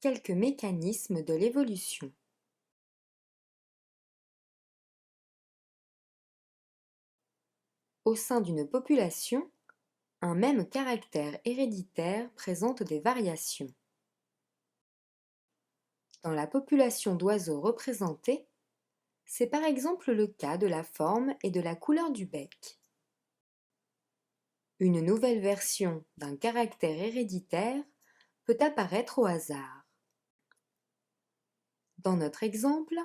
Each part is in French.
quelques mécanismes de l'évolution. Au sein d'une population, un même caractère héréditaire présente des variations. Dans la population d'oiseaux représentée, c'est par exemple le cas de la forme et de la couleur du bec. Une nouvelle version d'un caractère héréditaire peut apparaître au hasard. Dans notre exemple,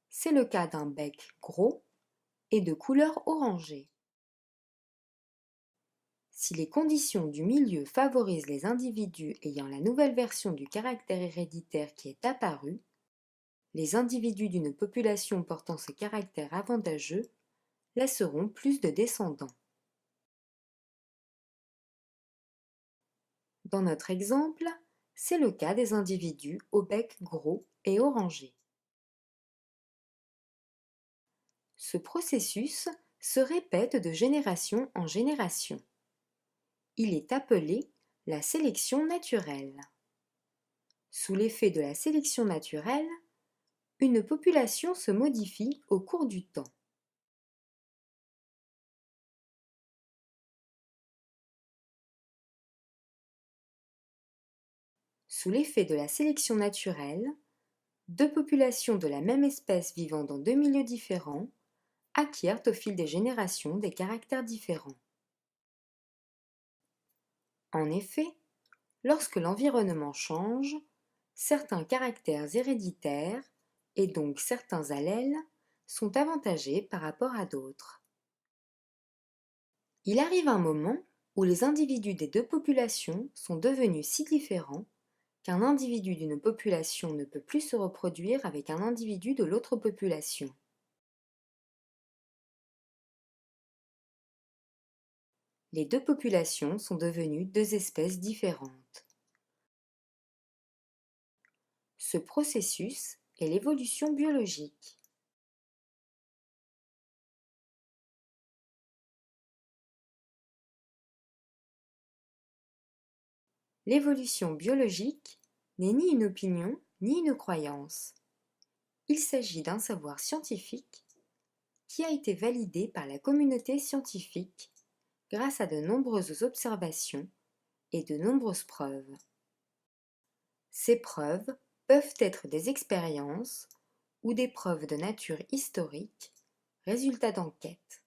c'est le cas d'un bec gros et de couleur orangée. Si les conditions du milieu favorisent les individus ayant la nouvelle version du caractère héréditaire qui est apparue, les individus d'une population portant ce caractère avantageux laisseront plus de descendants. Dans notre exemple, c'est le cas des individus au bec gros et orangé. Ce processus se répète de génération en génération. Il est appelé la sélection naturelle. Sous l'effet de la sélection naturelle, une population se modifie au cours du temps. Sous l'effet de la sélection naturelle, deux populations de la même espèce vivant dans deux milieux différents acquièrent au fil des générations des caractères différents. En effet, lorsque l'environnement change, certains caractères héréditaires, et donc certains allèles, sont avantagés par rapport à d'autres. Il arrive un moment où les individus des deux populations sont devenus si différents qu'un individu d'une population ne peut plus se reproduire avec un individu de l'autre population. Les deux populations sont devenues deux espèces différentes. Ce processus est l'évolution biologique. L'évolution biologique n'est ni une opinion ni une croyance. Il s'agit d'un savoir scientifique qui a été validé par la communauté scientifique grâce à de nombreuses observations et de nombreuses preuves. Ces preuves peuvent être des expériences ou des preuves de nature historique, résultat d'enquêtes.